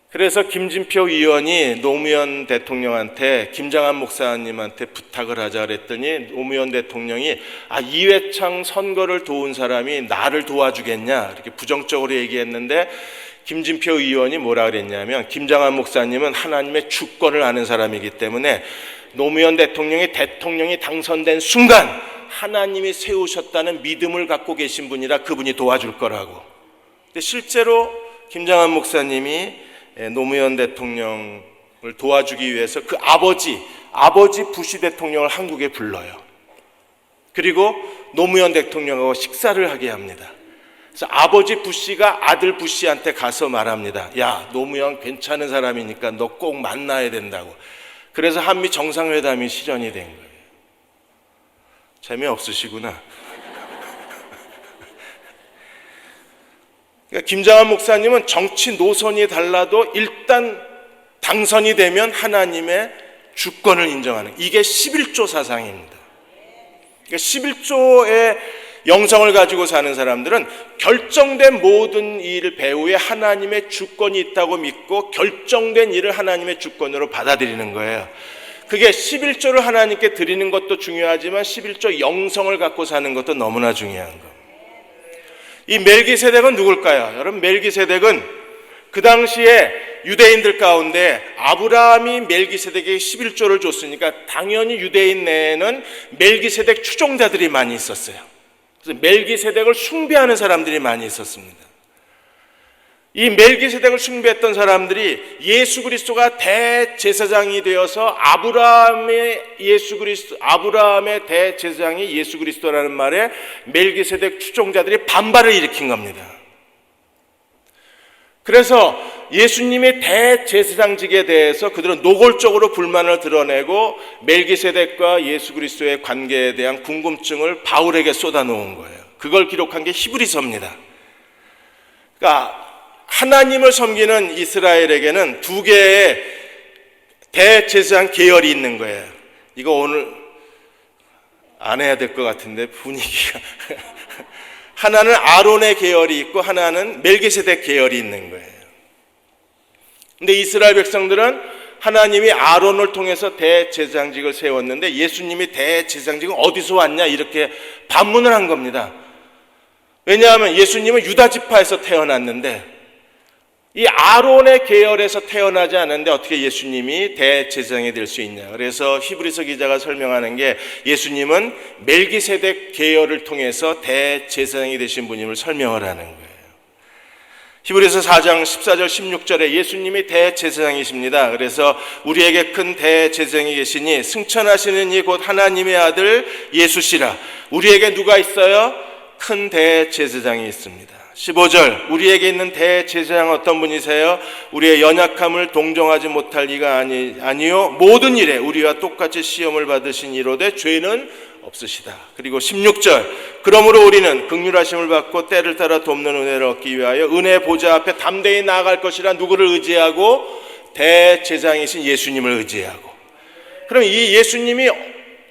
그래서 김진표 의원이 노무현 대통령한테 김장한 목사님한테 부탁을 하자 그랬더니 노무현 대통령이 이회창 선거를 도운 사람이 나를 도와주겠냐 이렇게 부정적으로 얘기했는데 김진표 의원이 뭐라 그랬냐면 김장한 목사님은 하나님의 주권을 아는 사람이기 때문에 노무현 대통령이 당선된 순간 하나님이 세우셨다는 믿음을 갖고 계신 분이라 그분이 도와줄 거라고. 근데 실제로 김장한 목사님이 노무현 대통령을 도와주기 위해서 그 아버지 부시 대통령을 한국에 불러요. 그리고 노무현 대통령하고 식사를 하게 합니다. 그래서 아버지 부시가 아들 부시한테 가서 말합니다. 야, 노무현 괜찮은 사람이니까 너 꼭 만나야 된다고. 그래서 한미 정상회담이 실현이 된 거예요. 재미없으시구나. 그러니까 김장한 목사님은 정치 노선이 달라도 일단 당선이 되면 하나님의 주권을 인정하는, 이게 11조 사상입니다. 그러니까 11조의 영성을 가지고 사는 사람들은 결정된 모든 일 배후에 하나님의 주권이 있다고 믿고 결정된 일을 하나님의 주권으로 받아들이는 거예요. 그게 11조를 하나님께 드리는 것도 중요하지만 11조 영성을 갖고 사는 것도 너무나 중요한 거. 이 멜기세덱은 누굴까요? 여러분, 멜기세덱은 그 당시에 유대인들 가운데 아브라함이 멜기세덱에게 11조를 줬으니까 당연히 유대인 내에는 멜기세덱 추종자들이 많이 있었어요. 그래서 멜기세덱을 숭배하는 사람들이 많이 있었습니다. 이 멜기세덱을 숭배했던 사람들이 예수 그리스도가 대제사장이 되어서 아브라함의 대제사장이 예수 그리스도라는 말에 멜기세덱 추종자들이 반발을 일으킨 겁니다. 그래서 예수님의 대제사장직에 대해서 그들은 노골적으로 불만을 드러내고 멜기세덱과 예수 그리스도의 관계에 대한 궁금증을 바울에게 쏟아놓은 거예요. 그걸 기록한 게 히브리서입니다. 그러니까 하나님을 섬기는 이스라엘에게는 두 개의 대제사장 계열이 있는 거예요. 이거 오늘 안 해야 될 것 같은데 분위기가 하나는 아론의 계열이 있고 하나는 멜기세덱 계열이 있는 거예요. 근데 이스라엘 백성들은 하나님이 아론을 통해서 대제사장직을 세웠는데 예수님이 대제사장직은 어디서 왔냐 이렇게 반문을 한 겁니다. 왜냐하면 예수님은 유다 지파에서 태어났는데 이 아론의 계열에서 태어나지 않았는데 어떻게 예수님이 대제사장이 될 수 있냐. 그래서 히브리서 기자가 설명하는 게 예수님은 멜기세덱 계열을 통해서 대제사장이 되신 분임을 설명을 하는 거예요. 히브리서 4장 14절 16절에 예수님이 대제사장이십니다. 그래서 우리에게 큰 대제사장이 계시니 승천하시는 이 곧 하나님의 아들 예수시라. 우리에게 누가 있어요? 큰 대제사장이 있습니다. 15절 우리에게 있는 대제사장은 어떤 분이세요? 우리의 연약함을 동정하지 못할 이가 아니요 모든 일에 우리와 똑같이 시험을 받으신 이로되 죄는 없으시다. 그리고 16절 그러므로 우리는 긍휼하심을 받고 때를 따라 돕는 은혜를 얻기 위하여 은혜 보좌 앞에 담대히 나아갈 것이라. 누구를 의지하고? 대제사장이신 예수님을 의지하고. 그럼 이 예수님이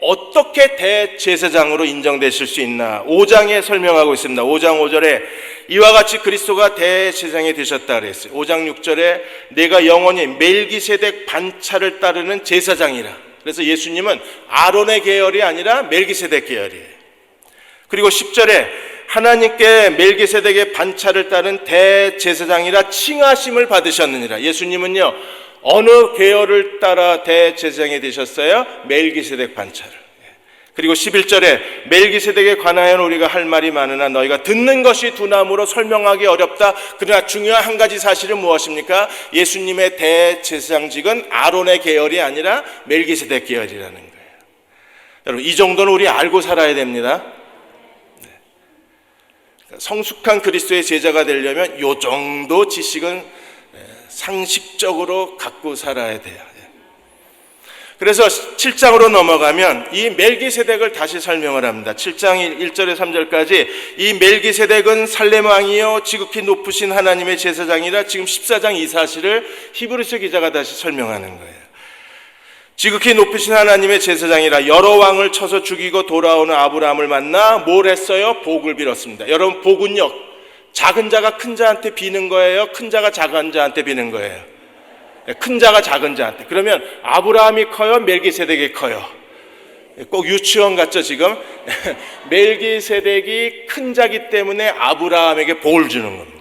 어떻게 대제사장으로 인정되실 수 있나? 5장에 설명하고 있습니다. 5장 5절에 이와 같이 그리스도가 대제사장이 되셨다 그랬어요. 5장 6절에 내가 영원히 멜기세덱 반차를 따르는 제사장이라. 그래서 예수님은 아론의 계열이 아니라 멜기세덱 계열이에요. 그리고 10절에 하나님께 멜기세덱의 반차를 따른 대제사장이라 칭하심을 받으셨느니라. 예수님은요 어느 계열을 따라 대제사장이 되셨어요? 멜기세덱 반차를. 그리고 11절에 멜기세덱에 관하여는 우리가 할 말이 많으나 너희가 듣는 것이 두나무로 설명하기 어렵다. 그러나 중요한 한 가지 사실은 무엇입니까? 예수님의 대제사장직은 아론의 계열이 아니라 멜기세덱 계열이라는 거예요. 여러분, 이 정도는 우리 알고 살아야 됩니다. 성숙한 그리스도의 제자가 되려면 이 정도 지식은 상식적으로 갖고 살아야 돼요. 그래서 7장으로 넘어가면 이 멜기세덱을 다시 설명을 합니다. 7장 1절에 3절까지 이 멜기세덱은 살렘 왕이요 지극히 높으신 하나님의 제사장이라 지금 14장 이 사실을 히브리서 기자가 다시 설명하는 거예요. 지극히 높으신 하나님의 제사장이라 여러 왕을 쳐서 죽이고 돌아오는 아브라함을 만나 뭘 했어요? 복을 빌었습니다. 여러분, 복은요, 작은 자가 큰 자한테 비는 거예요? 큰 자가 작은 자한테 비는 거예요? 큰 자가 작은 자한테. 그러면 아브라함이 커요? 멜기세덱이 커요? 꼭 유치원 같죠 지금? 멜기세덱이 큰 자기 때문에 아브라함에게 복을 주는 겁니다.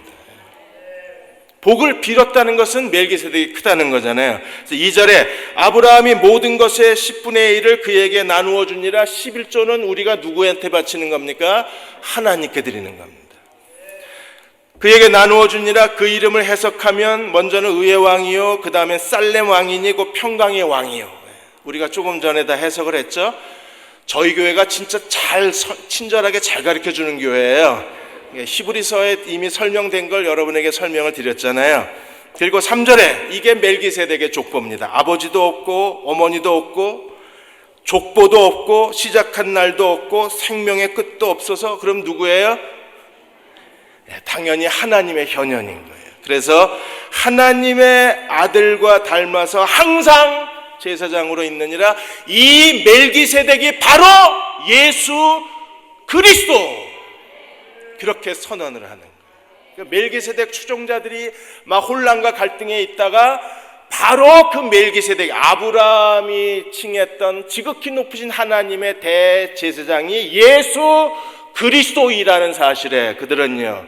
복을 빌었다는 것은 멜기세덱이 크다는 거잖아요. 그래서 2절에 아브라함이 모든 것의 10분의 1을 그에게 나누어 주니라. 11조는 우리가 누구한테 바치는 겁니까? 하나님께 드리는 겁니다. 그에게 나누어 주니라. 그 이름을 해석하면 먼저는 의의 왕이요, 그 다음에 살렘 왕이니 곧 평강의 왕이요. 우리가 조금 전에 다 해석을 했죠. 저희 교회가 진짜 친절하게 잘 가르쳐주는 교회예요. 히브리서에 이미 설명된 걸 여러분에게 설명을 드렸잖아요. 그리고 3절에 이게 멜기세덱의 족보입니다. 아버지도 없고 어머니도 없고 족보도 없고 시작한 날도 없고 생명의 끝도 없어서 그럼 누구예요? 당연히 하나님의 현현인 거예요. 그래서 하나님의 아들과 닮아서 항상 제사장으로 있느니라. 이 멜기세덱이 바로 예수 그리스도, 그렇게 선언을 하는 거예요. 그러니까 멜기세덱 추종자들이 막 혼란과 갈등에 있다가 바로 그 멜기세덱, 아브라함이 칭했던 지극히 높으신 하나님의 대제사장이 예수 그리스도이라는 사실에 그들은요,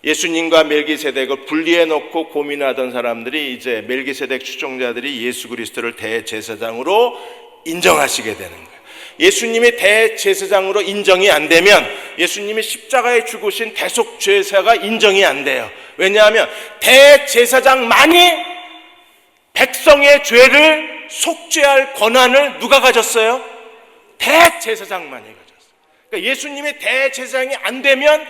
예수님과 멜기세덱을 분리해 놓고 고민하던 사람들이 이제 멜기세덱 추종자들이 예수 그리스도를 대제사장으로 인정하시게 되는 거예요. 예수님이 대제사장으로 인정이 안 되면 예수님이 십자가에 죽으신 대속죄사가 인정이 안 돼요. 왜냐하면 대제사장만이 백성의 죄를 속죄할 권한을 누가 가졌어요? 대제사장만이 가졌어요. 그러니까 예수님이 대제사장이 안 되면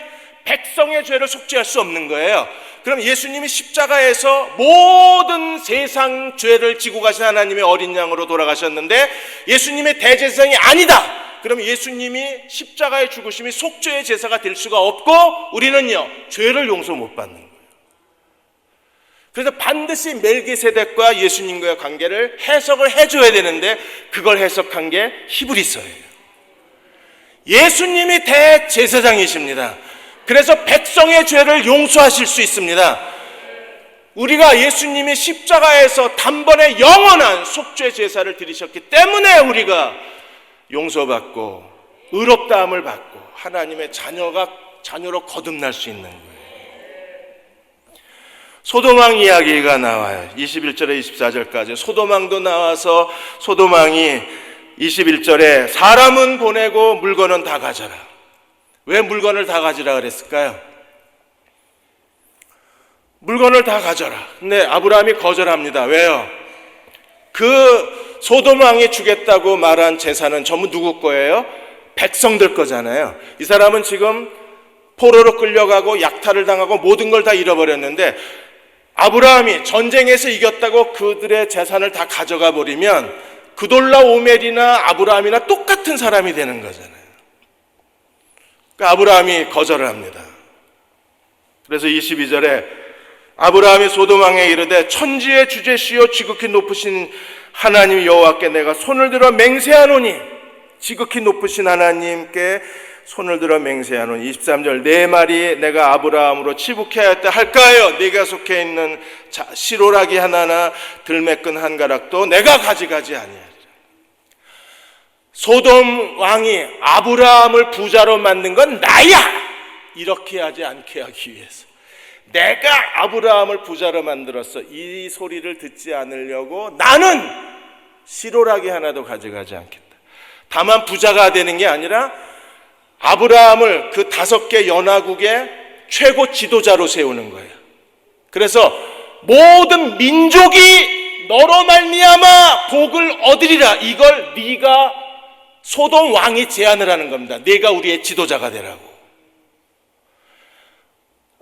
백성의 죄를 속죄할 수 없는 거예요. 그럼 예수님이 십자가에서 모든 세상 죄를 지고 가신 하나님의 어린 양으로 돌아가셨는데 예수님의 대제사장이 아니다. 그럼 예수님이 십자가의 죽으심이 속죄의 제사가 될 수가 없고 우리는요, 죄를 용서 못 받는 거예요. 그래서 반드시 멜기세덱과 예수님과의 관계를 해석을 해줘야 되는데 그걸 해석한 게 히브리서예요. 예수님이 대제사장이십니다. 그래서 백성의 죄를 용서하실 수 있습니다. 우리가 예수님이 십자가에서 단번에 영원한 속죄 제사를 드리셨기 때문에 우리가 용서받고 의롭다함을 받고 하나님의 자녀로 거듭날 수 있는 거예요. 소돔왕 이야기가 나와요. 21절에 24절까지 소돔왕도 나와서 소돔왕이 21절에 사람은 보내고 물건은 다 가져라. 왜 물건을 다 가지라 그랬을까요? 물건을 다 가져라. 근데 아브라함이 거절합니다. 왜요? 그 소돔 왕이 주겠다고 말한 재산은 전부 누구 거예요? 백성들 거잖아요. 이 사람은 지금 포로로 끌려가고 약탈을 당하고 모든 걸 다 잃어버렸는데 아브라함이 전쟁에서 이겼다고 그들의 재산을 다 가져가 버리면 그돌라오멜이나 아브라함이나 똑같은 사람이 되는 거잖아요. 그러니까 아브라함이 거절을 합니다. 그래서 22절에 아브라함이 소돔 왕에 이르되 천지의 주제시요 지극히 높으신 하나님 여호와께 내가 손을 들어 맹세하노니, 지극히 높으신 하나님께 손을 들어 맹세하노니 23절 내 말이 내가 아브라함으로 치북해 하였다 할까요? 네가 속해 있는 시로라기 하나나 들매끈 한 가락도 내가 가져가지 아니하리라. 소돔 왕이 아브라함을 부자로 만든 건 나야! 이렇게 하지 않게 하기 위해서 내가 아브라함을 부자로 만들었어. 이 소리를 듣지 않으려고 나는 시로라기 하나도 가져가지 않겠다. 다만 부자가 되는 게 아니라 아브라함을 그 5개 연합국의 최고 지도자로 세우는 거예요. 그래서 모든 민족이 너로 말미암아 복을 얻으리라. 이걸 네가 소돔 왕이 제안을 하는 겁니다. 네가 우리의 지도자가 되라고.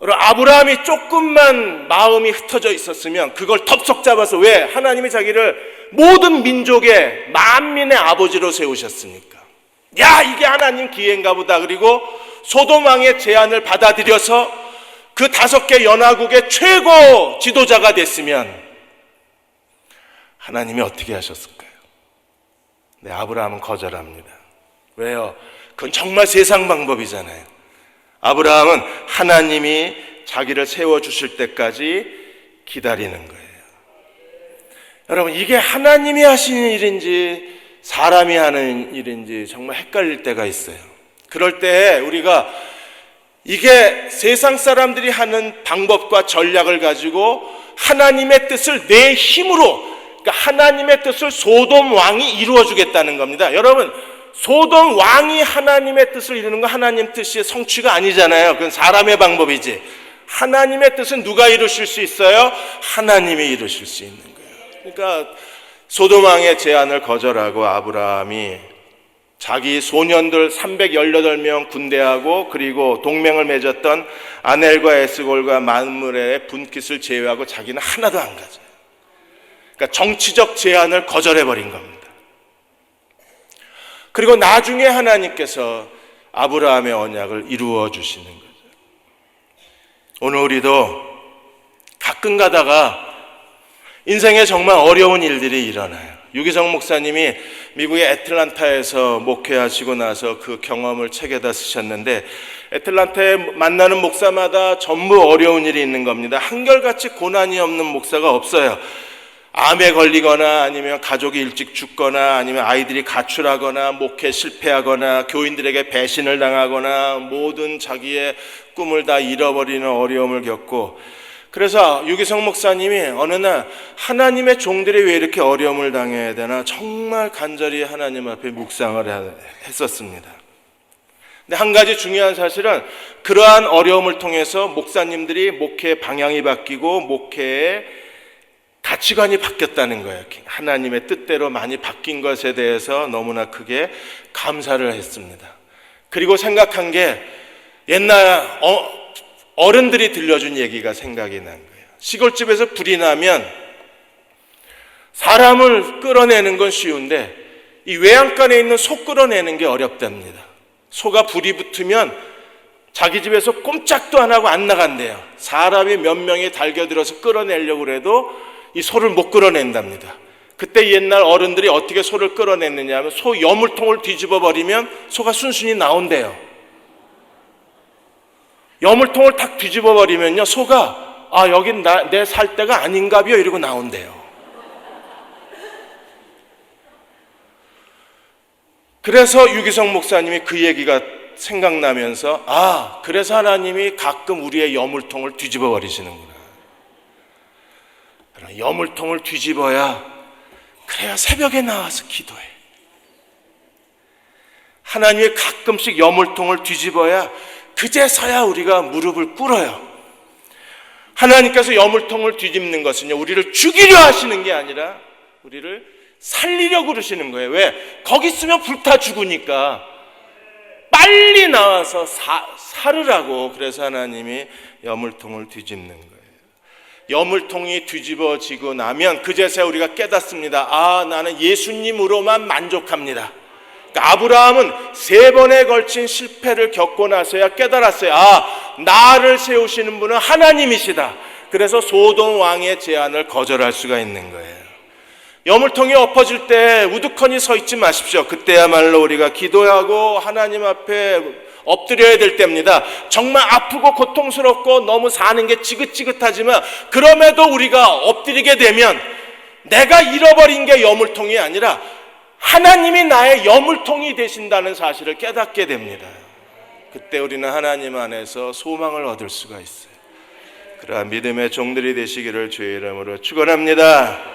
아브라함이 조금만 마음이 흩어져 있었으면 그걸 덥석 잡아서, 왜? 하나님이 자기를 모든 민족의 만민의 아버지로 세우셨으니까. 야, 이게 하나님 기회인가 보다. 그리고 소돔 왕의 제안을 받아들여서 그 5개 연합국의 최고 지도자가 됐으면 하나님이 어떻게 하셨을까요? 네, 아브라함은 거절합니다. 왜요? 그건 정말 세상 방법이잖아요. 아브라함은 하나님이 자기를 세워주실 때까지 기다리는 거예요. 여러분, 이게 하나님이 하시는 일인지 사람이 하는 일인지 정말 헷갈릴 때가 있어요. 그럴 때 우리가 이게 세상 사람들이 하는 방법과 전략을 가지고 하나님의 뜻을 내 힘으로, 그러니까 하나님의 뜻을 소돔 왕이 이루어주겠다는 겁니다. 여러분, 소돔 왕이 하나님의 뜻을 이루는 건 하나님 뜻이 성취가 아니잖아요. 그건 사람의 방법이지. 하나님의 뜻은 누가 이루실 수 있어요? 하나님이 이루실 수 있는 거예요. 그러니까 소돔 왕의 제안을 거절하고 아브라함이 자기 소년들 318명 군대하고 그리고 동맹을 맺었던 아넬과 에스골과 만물의 분깃을 제외하고 자기는 하나도 안 가져요. 그러니까 정치적 제안을 거절해버린 겁니다. 그리고 나중에 하나님께서 아브라함의 언약을 이루어 주시는 거죠. 오늘 우리도 가끔 가다가 인생에 정말 어려운 일들이 일어나요. 유기성 목사님이 미국의 애틀란타에서 목회하시고 나서 그 경험을 책에다 쓰셨는데, 애틀란타에 만나는 목사마다 전부 어려운 일이 있는 겁니다. 한결같이 고난이 없는 목사가 없어요. 암에 걸리거나 아니면 가족이 일찍 죽거나 아니면 아이들이 가출하거나 목회 실패하거나 교인들에게 배신을 당하거나 모든 자기의 꿈을 다 잃어버리는 어려움을 겪고, 그래서 유기성 목사님이 어느 날 하나님의 종들이 왜 이렇게 어려움을 당해야 되나 정말 간절히 하나님 앞에 묵상을 했었습니다. 근데 한 가지 중요한 사실은 그러한 어려움을 통해서 목사님들이 목회의 방향이 바뀌고 목회의 가치관이 바뀌었다는 거예요. 하나님의 뜻대로 많이 바뀐 것에 대해서 너무나 크게 감사를 했습니다. 그리고 생각한 게 옛날 어른들이 들려준 얘기가 생각이 난 거예요. 시골집에서 불이 나면 사람을 끌어내는 건 쉬운데 이 외양간에 있는 소 끌어내는 게 어렵답니다. 소가 불이 붙으면 자기 집에서 꼼짝도 안 하고 안 나간대요. 사람이 몇 명이 달겨들어서 끌어내려고 해도 이 소를 못 끌어낸답니다. 그때 옛날 어른들이 어떻게 소를 끌어냈느냐 하면 소 여물통을 뒤집어 버리면 소가 순순히 나온대요. 여물통을 탁 뒤집어 버리면요, 소가 여긴 내 살 때가 아닌가벼 이러고 나온대요. 그래서 유기성 목사님이 그 얘기가 생각나면서 그래서 하나님이 가끔 우리의 여물통을 뒤집어 버리시는구나. 여물통을 뒤집어야, 그래야 새벽에 나와서 기도해. 하나님이 가끔씩 여물통을 뒤집어야 그제서야 우리가 무릎을 꿇어요. 하나님께서 여물통을 뒤집는 것은요, 우리를 죽이려 하시는 게 아니라 우리를 살리려고 그러시는 거예요. 왜? 거기 있으면 불타 죽으니까 빨리 나와서 살으라고. 그래서 하나님이 여물통을 뒤집는 거예요. 여물통이 뒤집어지고 나면 그제서야 우리가 깨닫습니다. 나는 예수님으로만 만족합니다. 그러니까 아브라함은 3번에 걸친 실패를 겪고 나서야 깨달았어요. 나를 세우시는 분은 하나님이시다. 그래서 소돔 왕의 제안을 거절할 수가 있는 거예요. 여물통이 엎어질 때 우두커니 서 있지 마십시오. 그때야말로 우리가 기도하고 하나님 앞에 엎드려야 될 때입니다. 정말 아프고 고통스럽고 너무 사는 게 지긋지긋하지만 그럼에도 우리가 엎드리게 되면 내가 잃어버린 게 여물통이 아니라 하나님이 나의 여물통이 되신다는 사실을 깨닫게 됩니다. 그때 우리는 하나님 안에서 소망을 얻을 수가 있어요. 그러한 믿음의 종들이 되시기를 주의 이름으로 축원합니다.